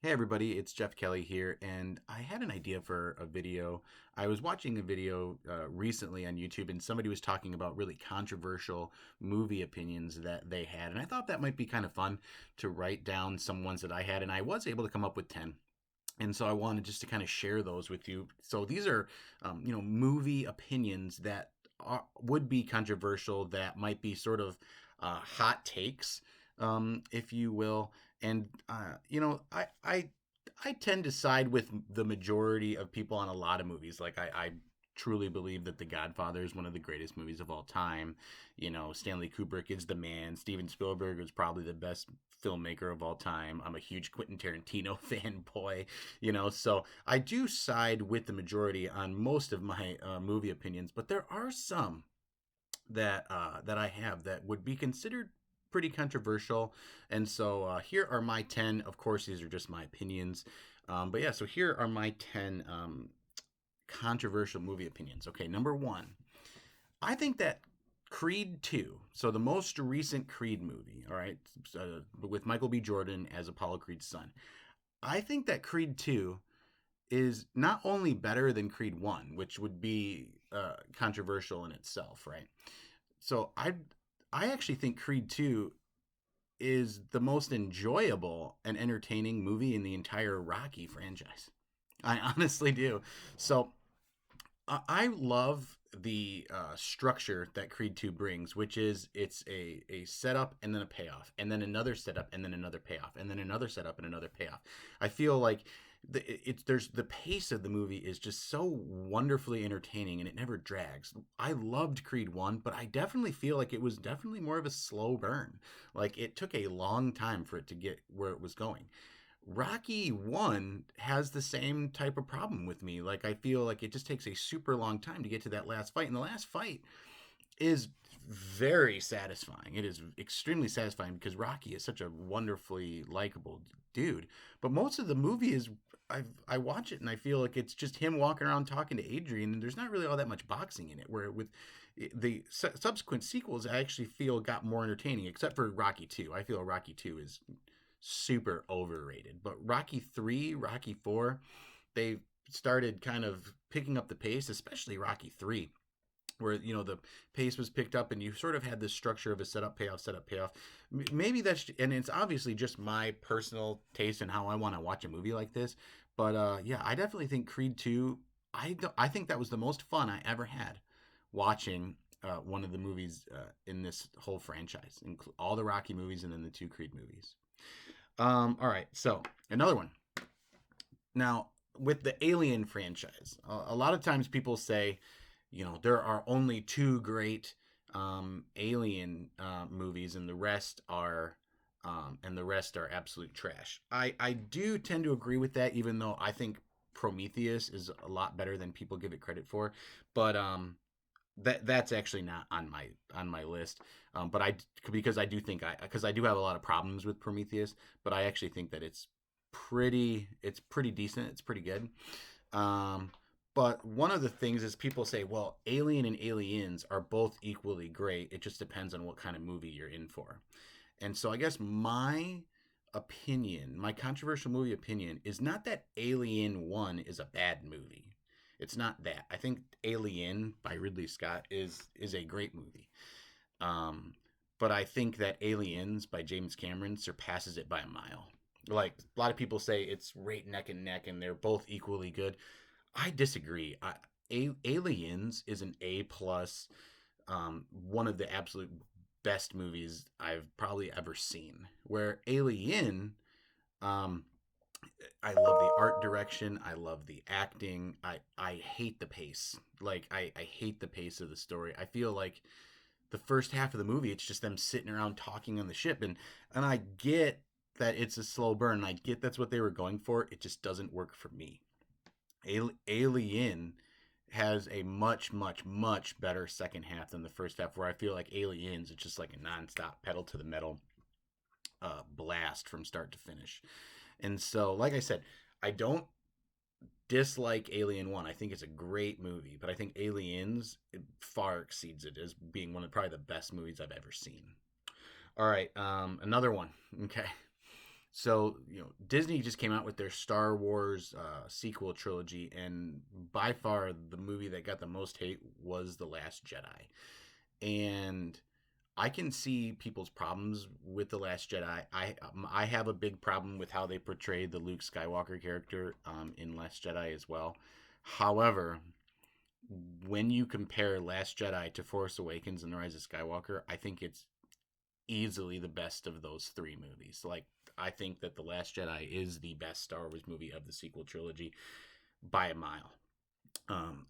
Hey everybody, it's Jeff Kelly here, and I had an idea for a video. I was watching a video recently on YouTube, and somebody was talking about really controversial movie opinions that they had, and I thought that might be kind of fun to write down some ones that I had, and I was able to come up with 10. And so I wanted just to kind of share those with you. So these are, movie opinions that would be controversial, that might be sort of hot takes, if you will. And I tend to side with the majority of people on a lot of movies. Like I truly believe that The Godfather is one of the greatest movies of all time. Stanley Kubrick is the man. Steven Spielberg is probably the best filmmaker of all time. I'm a huge Quentin Tarantino fanboy, so I do side with the majority on most of my movie opinions, but there are some that I have that would be considered pretty controversial. And so here are my 10. Of course, these are just my opinions. But yeah, so here are my 10 controversial movie opinions. Okay, number one, I think that Creed 2, so the most recent Creed movie, all right, with Michael B. Jordan as Apollo Creed's son, I think that Creed 2 is not only better than Creed 1, which would be controversial in itself, right? So I actually think Creed 2 is the most enjoyable and entertaining movie in the entire Rocky franchise. I honestly do. So I love the structure that Creed 2 brings, which is it's a setup and then a payoff, and then another setup and then another payoff, and then another setup and another payoff. I feel like there's the pace of the movie is just so wonderfully entertaining, and it never drags. I loved Creed 1, but I definitely feel like it was definitely more of a slow burn. Like it took a long time for it to get where it was going. Rocky 1 has the same type of problem with me. Like I feel like it just takes a super long time to get to that last fight, and the last fight is very satisfying. It is extremely satisfying because Rocky is such a wonderfully likable dude. But most of the movie is I watch it and I feel like it's just him walking around talking to Adrian, and there's not really all that much boxing in it. Where with the subsequent sequels, I actually feel got more entertaining, except for Rocky 2. I feel Rocky 2 is super overrated. But Rocky 3, Rocky 4, they started kind of picking up the pace, especially Rocky 3, where the pace was picked up and you sort of had this structure of a setup payoff. Maybe that's, and it's obviously just my personal taste and how I want to watch a movie like this. But yeah, I definitely think Creed 2, I think that was the most fun I ever had watching one of the movies in this whole franchise, all the Rocky movies and then the two Creed movies. All right, so another one. Now, with the Alien franchise, a lot of times people say, there are only two great Alien movies, and the rest are absolute trash. I do tend to agree with that, even though I think Prometheus is a lot better than people give it credit for. But that's actually not on my list. But I because I do think I do have a lot of problems with Prometheus, but I actually think that it's pretty decent. It's pretty good. Um, but one of the things is people say, well, Alien and Aliens are both equally great. It just depends on what kind of movie you're in for. And so I guess my controversial movie opinion, is not that Alien 1 is a bad movie. It's not that. I think Alien by Ridley Scott is a great movie. Um, but I think that Aliens by James Cameron surpasses it by a mile. Like a lot of people say it's right neck and neck and they're both equally good. I disagree. Aliens is an A plus, one of the absolute best movies I've probably ever seen. Where Alien, um, I love the art direction. I love the acting. I hate the pace. Like I hate the pace of the story. I feel like the first half of the movie, it's just them sitting around talking on the ship, and I get that it's a slow burn. And I get that's what they were going for. It just doesn't work for me. Alien has a much, much, much better second half than the first half, where I feel like Aliens is just like a nonstop pedal to the metal blast from start to finish. And so, like I said, I don't dislike Alien 1. I think it's a great movie, but I think Aliens far exceeds it as being one of probably the best movies I've ever seen. All right, another one. Okay. So, Disney just came out with their Star Wars sequel trilogy, and by far the movie that got the most hate was The Last Jedi. And I can see people's problems with The Last Jedi. I have a big problem with how they portrayed the Luke Skywalker character in Last Jedi as well. However, when you compare Last Jedi to Force Awakens and The Rise of Skywalker, I think it's easily the best of those three movies. Like, I think that The Last Jedi is the best Star Wars movie of the sequel trilogy by a mile.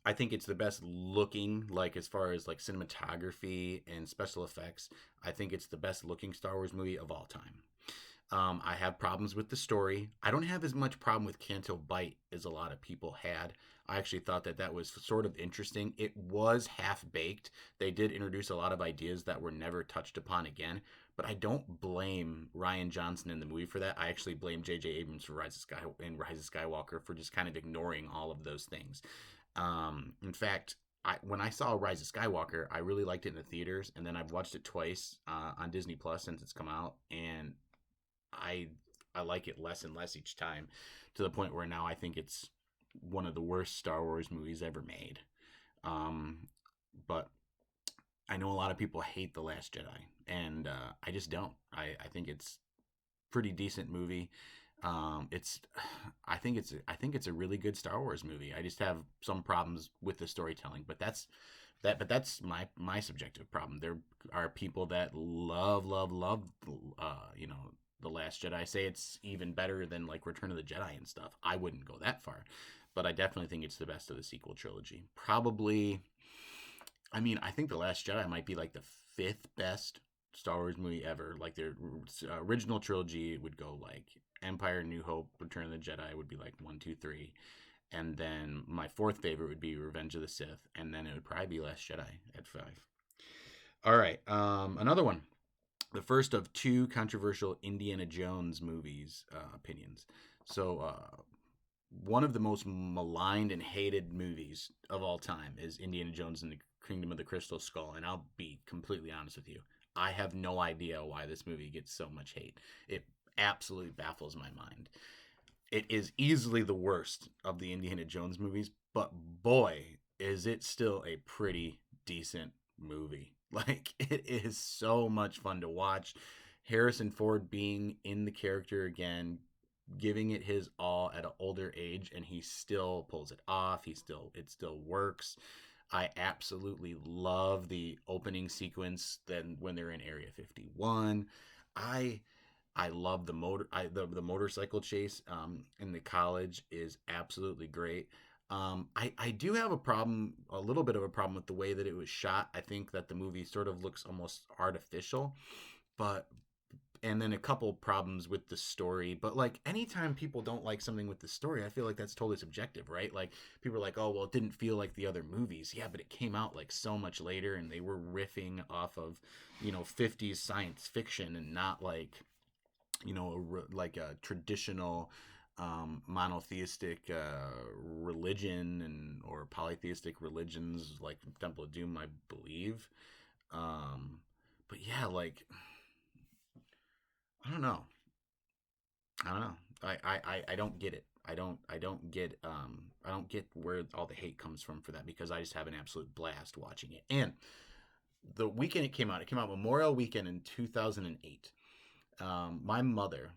I think it's the best looking, like as far as like cinematography and special effects. I think it's the best looking Star Wars movie of all time. I have problems with the story. I don't have as much problem with Canto Bight as a lot of people had. I actually thought that that was sort of interesting. It was half baked. They did introduce a lot of ideas that were never touched upon again, but I don't blame Rian Johnson in the movie for that. I actually blame J.J. Abrams for Rise of Skywalker for just kind of ignoring all of those things. In fact, when I saw Rise of Skywalker, I really liked it in the theaters, and then I've watched it twice on Disney Plus since it's come out, and I I like it less and less each time, to the point where now I think it's one of the worst Star Wars movies ever made. Um, but I know a lot of people hate The Last Jedi, and I just don't. I think it's pretty decent movie. It's I think it's a really good Star Wars movie. I just have some problems with the storytelling, but that's my subjective problem. There are people that love the Last Jedi. Say it's even better than like Return of the Jedi and stuff. I wouldn't go that far, but I definitely think it's the best of the sequel trilogy. Probably, I mean, I think The Last Jedi might be like the fifth best Star Wars movie ever. Like their original trilogy would go like Empire, New Hope, Return of the Jedi would be like one, two, three, and then my fourth favorite would be Revenge of the Sith, and then it would probably be Last Jedi at five. All right, another one. The first of two controversial Indiana Jones movies opinions. So, one of the most maligned and hated movies of all time is Indiana Jones and the Kingdom of the Crystal Skull, and I'll be completely honest with you. I have no idea why this movie gets so much hate. It absolutely baffles my mind. It is easily the worst of the Indiana Jones movies, but boy, is it still a pretty decent movie. Like, it is so much fun to watch. Harrison Ford being in the character again, giving it his all at an older age, and he still pulls it off. It still works. I absolutely love the opening sequence then when they're in Area 51. I I love the motorcycle chase in the college is absolutely great. I do have a little bit of a problem with the way that it was shot. I think that the movie sort of looks almost artificial, but and then a couple problems with the story. But like anytime people don't like something with the story, I feel like that's totally subjective, right? Like people are like, oh well, it didn't feel like the other movies. Yeah, but it came out like so much later, and they were riffing off of 50s science fiction and not like like a traditional monotheistic religion and or polytheistic religions like Temple of Doom, I believe. Um, but yeah, like I don't know. I don't know. I don't get it. I don't get where all the hate comes from for that because I just have an absolute blast watching it. And the weekend it came out Memorial Weekend in 2008. My mother,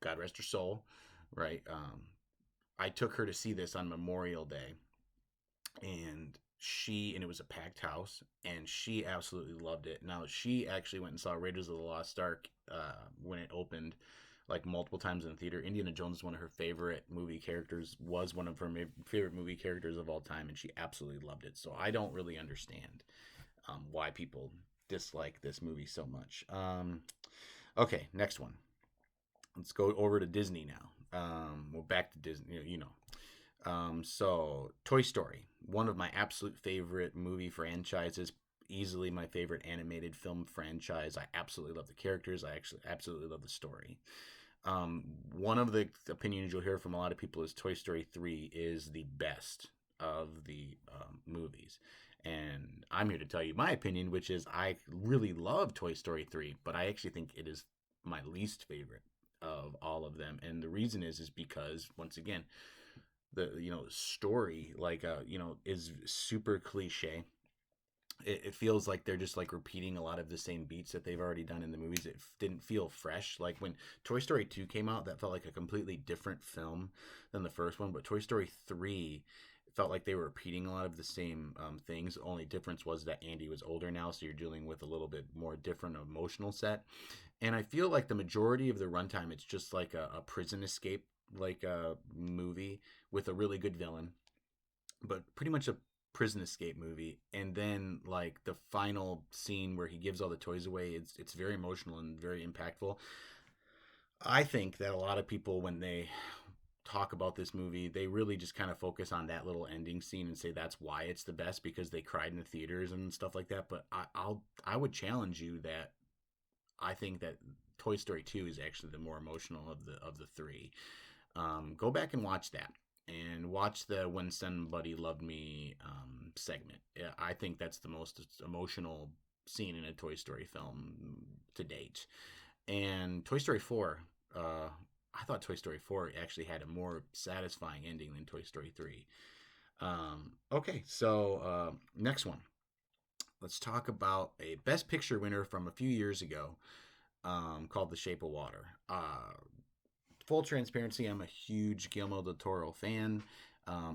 God rest her soul, right? I took her to see this on Memorial Day, and it was a packed house, and she absolutely loved it. Now she actually went and saw Raiders of the Lost Ark when it opened, like multiple times in the theater. Indiana Jones is one of her favorite movie characters, was one of her favorite movie characters of all time, and she absolutely loved it. So I don't really understand why people dislike this movie so much. Okay, next one. Let's go over to Disney now. We're back to Disney, you know. So Toy Story, one of my absolute favorite movie franchises, easily my favorite animated film franchise. I absolutely love the characters. I actually absolutely love the story. One of the opinions you'll hear from a lot of people is Toy Story 3 is the best of the movies. And I'm here to tell you my opinion, which is I really love Toy Story 3, but I actually think it is my least favorite of all of them. And the reason is because, once again, the story, like, is super cliche. It feels like they're just like repeating a lot of the same beats that they've already done in the movies. It didn't feel fresh. Like when Toy Story 2 came out, that felt like a completely different film than the first one. But Toy Story 3 felt like they were repeating a lot of the same things. The only difference was that Andy was older now, so you're dealing with a little bit more different emotional set. And I feel like the majority of the runtime, it's just like a prison escape, like a movie with a really good villain, but pretty much a prison escape movie. And then like the final scene where he gives all the toys away, it's very emotional and very impactful. I think that a lot of people, when they talk about this movie, they really just kind of focus on that little ending scene and say that's why it's the best, because they cried in the theaters and stuff like that. But I would challenge you that I think that Toy Story 2 is actually the more emotional of the three. Go back and watch that, and watch the When Somebody Loved Me segment. Yeah, I think that's the most emotional scene in a Toy Story film to date. And Toy Story 4, I thought Toy Story 4 actually had a more satisfying ending than Toy Story 3. Okay, so next one. Let's talk about a Best Picture winner from a few years ago, called The Shape of Water. Full transparency, I'm a huge Guillermo del Toro fan.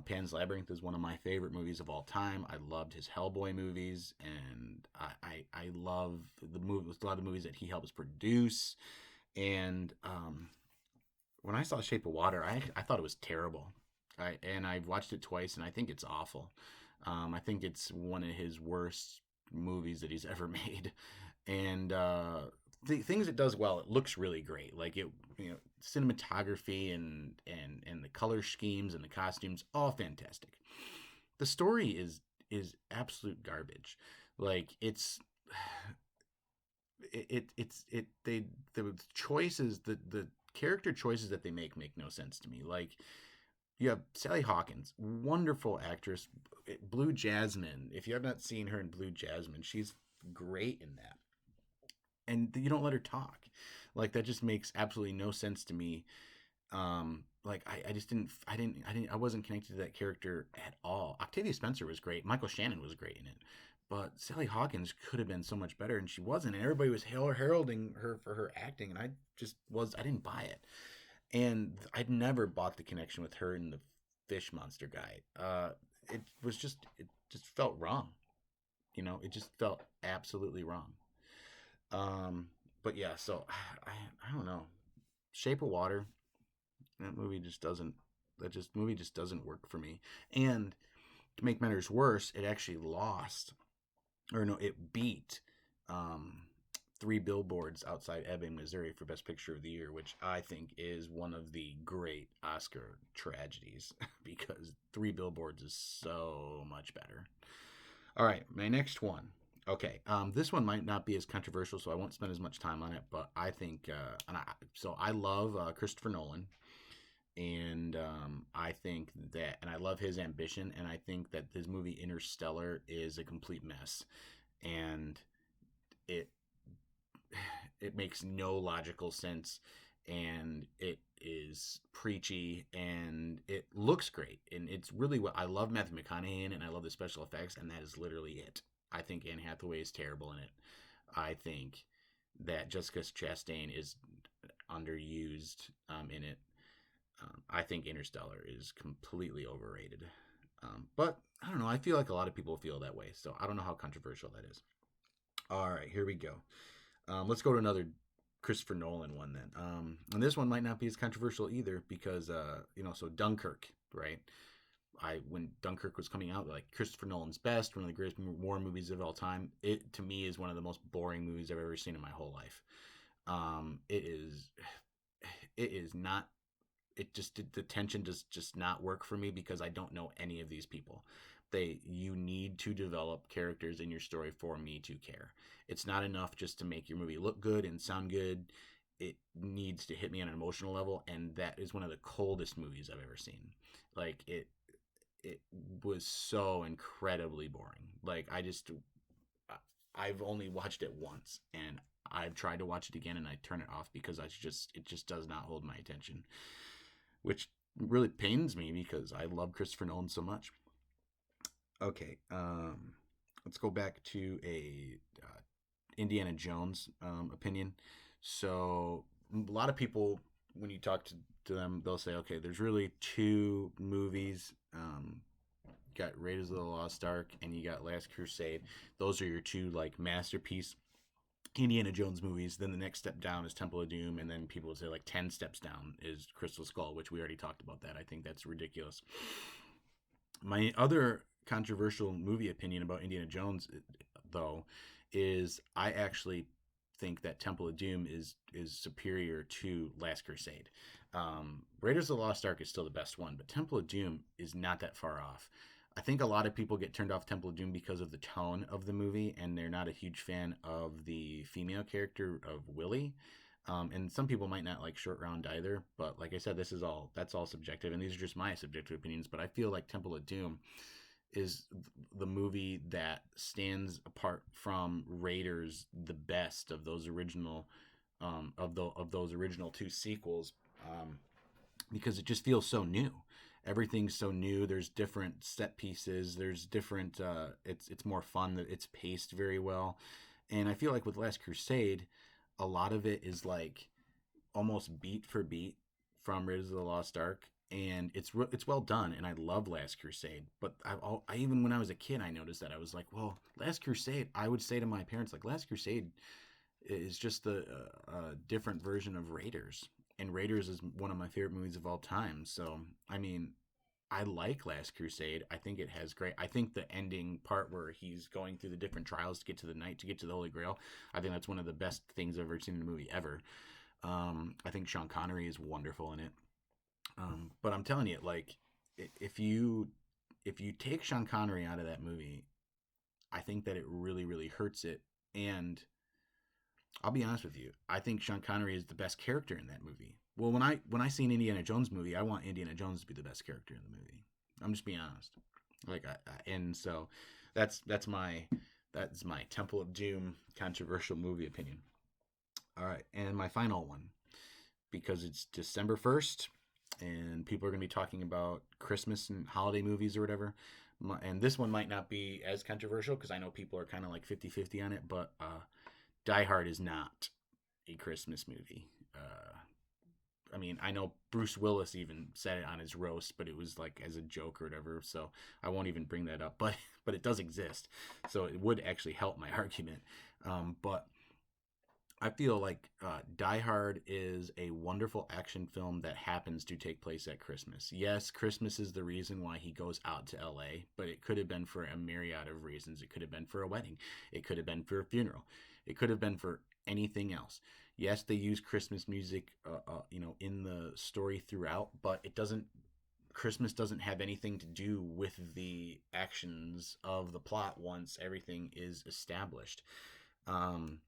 Pan's Labyrinth is one of my favorite movies of all time. I loved his Hellboy movies, and I love the movie. A lot of the movies that he helps produce. And when I saw Shape of Water, I thought it was terrible. And I've watched it twice, and I think it's awful. I think it's one of his worst movies that he's ever made. And the things it does well, it looks really great. Like it, cinematography and the color schemes and the costumes, all fantastic. The story is absolute garbage. Like they the choices, the character choices that they make no sense to me. Like, you have Sally Hawkins, wonderful actress. Blue Jasmine, if you have not seen her in Blue Jasmine, she's great in that. And you don't let her talk. Like, that just makes absolutely no sense to me. Like, I just I wasn't connected to that character at all. Octavia Spencer was great. Michael Shannon was great in it. But Sally Hawkins could have been so much better, and she wasn't. And everybody was heralding her for her acting, and I didn't buy it. And I'd never bought the connection with her and the fish monster guy. It just felt wrong. It just felt absolutely wrong. Um, but yeah, so I don't know. Shape of Water, that movie just doesn't. Movie just doesn't work for me. And to make matters worse, it actually lost, or no, it beat um, Three Billboards Outside Ebbing, Missouri for Best Picture of the Year, which I think is one of the great Oscar tragedies because Three Billboards is so much better. All right, my next one. Okay, this one might not be as controversial, so I won't spend as much time on it. But I think, so I love Christopher Nolan, and I think that, and I love his ambition, and I think that this movie Interstellar is a complete mess, and it it makes no logical sense, and it is preachy, and it looks great, and it's really what I love. Matthew McConaughey in it, and I love the special effects, and that is literally it. I think Anne Hathaway is terrible in it. I think that Jessica Chastain is underused in it. I think Interstellar is completely overrated. But I don't know. I feel like a lot of people feel that way, so I don't know how controversial that is. All right, here we go. Let's go to another Christopher Nolan one then. And this one might not be as controversial either because, so Dunkirk, right? When Dunkirk was coming out, like Christopher Nolan's best, one of the greatest war movies of all time. It to me is one of the most boring movies I've ever seen in my whole life. It is not. It just the tension does just not work for me because I don't know any of these people. You need to develop characters in your story for me to care. It's not enough just to make your movie look good and sound good. It needs to hit me on an emotional level, and that is one of the coldest movies I've ever seen. Like it was so incredibly boring. Like I've only watched it once, and I've tried to watch it again and I turn it off because it just does not hold my attention, which really pains me because I love Christopher Nolan so much. Okay, let's go back to a Indiana Jones opinion. So a lot of people, when you talk to them, they'll say, okay, there's really two movies. You got Raiders of the Lost Ark and you got Last Crusade. Those are your two like masterpiece Indiana Jones movies. Then the next step down is Temple of Doom, and then people would say like 10 steps down is Crystal Skull, which we already talked about that. I think that's ridiculous. My other controversial movie opinion about Indiana Jones, though, is I actually think that Temple of Doom is superior to Last Crusade. Raiders of the Lost Ark is still the best one, but Temple of Doom is not that far off. I think a lot of people get turned off Temple of Doom because of the tone of the movie, and they're not a huge fan of the female character of Willie. And some people might not like Short Round either, but like I said, that's all subjective, and these are just my subjective opinions. But I feel like Temple of Doom is the movie that stands apart from Raiders the best of those original of those original two sequels, because it just feels so new. Everything's so new. There's different set pieces. There's different. It's more fun. That it's paced very well, and I feel like with Last Crusade, a lot of it is like almost beat for beat from Raiders of the Lost Ark, and it's well done. And I love Last Crusade, but I even when I was a kid, I noticed that I was like, well, Last Crusade. I would say to my parents like, Last Crusade is just a different version of Raiders, and Raiders is one of my favorite movies of all time. So I mean, I like Last Crusade. I think it has great. I think the ending part where he's going through the different trials to get to the night to get to the Holy Grail. I think that's one of the best things I've ever seen in a movie ever. I think Sean Connery is wonderful in it. But I'm telling you, like, if you if you take Sean Connery out of that movie, I think that it really really hurts it. And I'll be honest with you, I think Sean Connery is the best character in that movie. Well, when I see an Indiana Jones movie, I want Indiana Jones to be the best character in the movie. I'm just being honest. Like, and so that's my Temple of Doom controversial movie opinion. All right, and my final one, because it's December 1st, and people are going to be talking about Christmas and holiday movies or whatever. And this one might not be as controversial because I know people are kind of like 50-50 on it, but Die Hard is not a Christmas movie. I mean, I know Bruce Willis even said it on his roast, but it was like as a joke or whatever. So I won't even bring that up. But it does exist, so it would actually help my argument. But I feel like Die Hard is a wonderful action film that happens to take place at Christmas. Yes, Christmas is the reason why he goes out to LA, but it could have been for a myriad of reasons. It could have been for a wedding. It could have been for a funeral. It could have been for anything else. Yes, they use Christmas music, in the story throughout, but it doesn't. Christmas doesn't have anything to do with the actions of the plot once everything is established. Um,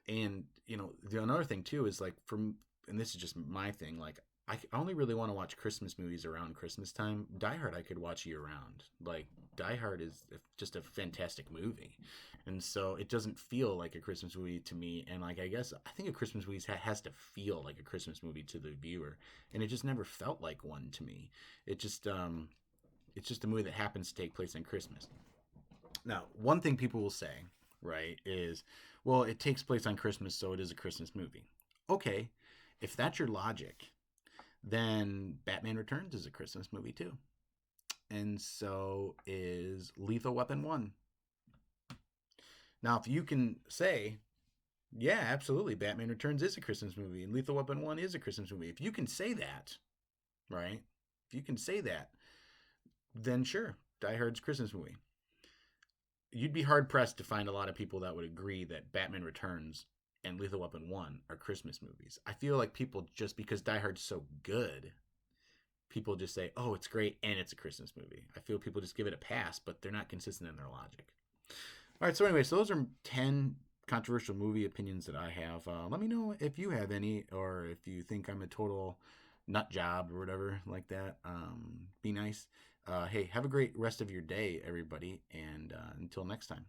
and the another thing too is like and this is just my thing, like I only really want to watch Christmas movies around Christmas time. Die Hard I could watch year round. Like, Die Hard is just a fantastic movie, and so it doesn't feel like a Christmas movie to me. And like, I think a Christmas movie has to feel like a Christmas movie to the viewer, and it just never felt like one to me. It's just a movie that happens to take place on Christmas. Now, one thing people will say, right, is, well, it takes place on Christmas, so it is a Christmas movie. Okay, if that's your logic, then Batman Returns is a Christmas movie too. And so is Lethal Weapon 1. Now, if you can say, yeah, absolutely, Batman Returns is a Christmas movie and Lethal Weapon 1 is a Christmas movie, if you can say that, right? If you can say that, then sure, Die Hard's a Christmas movie. You'd be hard pressed to find a lot of people that would agree that Batman Returns and Lethal Weapon 1 are Christmas movies. I feel like people, just because Die Hard's so good, people just say, oh, it's great and it's a Christmas movie. I feel people just give it a pass, but they're not consistent in their logic. All right, so anyway, so those are 10 controversial movie opinions that I have. Let me know if you have any, or if you think I'm a total nut job or whatever like that. Be nice. Hey, have a great rest of your day, everybody, and until next time.